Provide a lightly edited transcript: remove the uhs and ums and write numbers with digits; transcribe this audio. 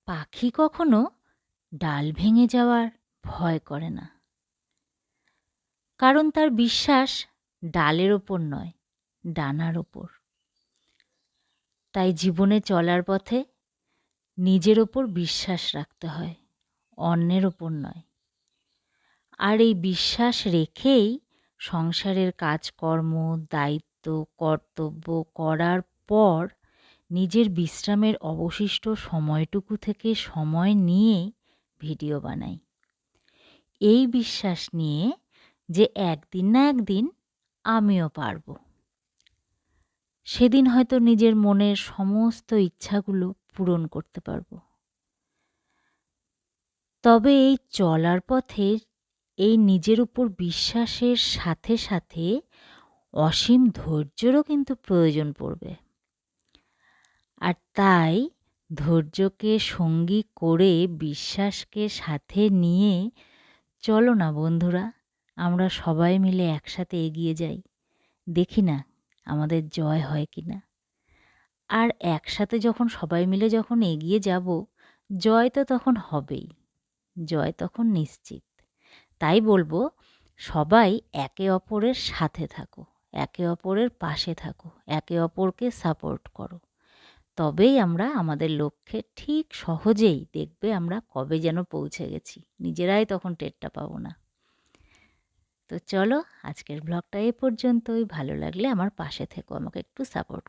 পাখি কখনো ডাল ভেঙে যাওয়ার ভয় করে না, কারণ তার বিশ্বাস ডালের ওপর নয়, ডানার ওপর। তাই জীবনে চলার পথে নিজের ওপর বিশ্বাস রাখতে হয়, অন্যের ওপর নয়। আর এই বিশ্বাস রেখেই সংসারের কাজকর্ম, দায়িত্ব, কর্তব্য করার পর নিজের বিশ্রামের অবশিষ্ট সময়টুকু থেকে সময় নিয়ে ভিডিও বানাই, এই বিশ্বাস নিয়ে যে একদিন না একদিন আমিও পারব। সেদিন হয়তো নিজের মনের সমস্ত ইচ্ছাগুলো পূরণ করতে পারব। তবে এই চলার পথে এই নিজের উপর বিশ্বাসের সাথে সাথে অসীম ধৈর্যেরও কিন্তু প্রয়োজন পড়বে। আর তাই ধৈর্যকে সঙ্গী করে বিশ্বাসকে সাথে নিয়ে চলো না বন্ধুরা, আমরা সবাই মিলে একসাথে এগিয়ে যাই, দেখি না আমাদের জয় হয় কি না। আর একসাথে যখন সবাই মিলে যখন এগিয়ে যাব, জয় তো তখন হবেই, জয় তখন নিশ্চিত। তাই বলবো, সবাই একে অপরের সাথে থাকো, একে অপরের পাশে থাকো, একে অপরকে সাপোর্ট করো। তবেই আমরা আমাদের লক্ষ্যে ঠিক সহজেই দেখবে আমরা কবে যেন পৌঁছে গেছি, নিজেরাই তখন টেরটা পাবো না। তো চলো, আজকের ব্লগটা এ পর্যন্তই। ভালো লাগলে আমার পাশে থেকো, আমাকে একটু সাপোর্ট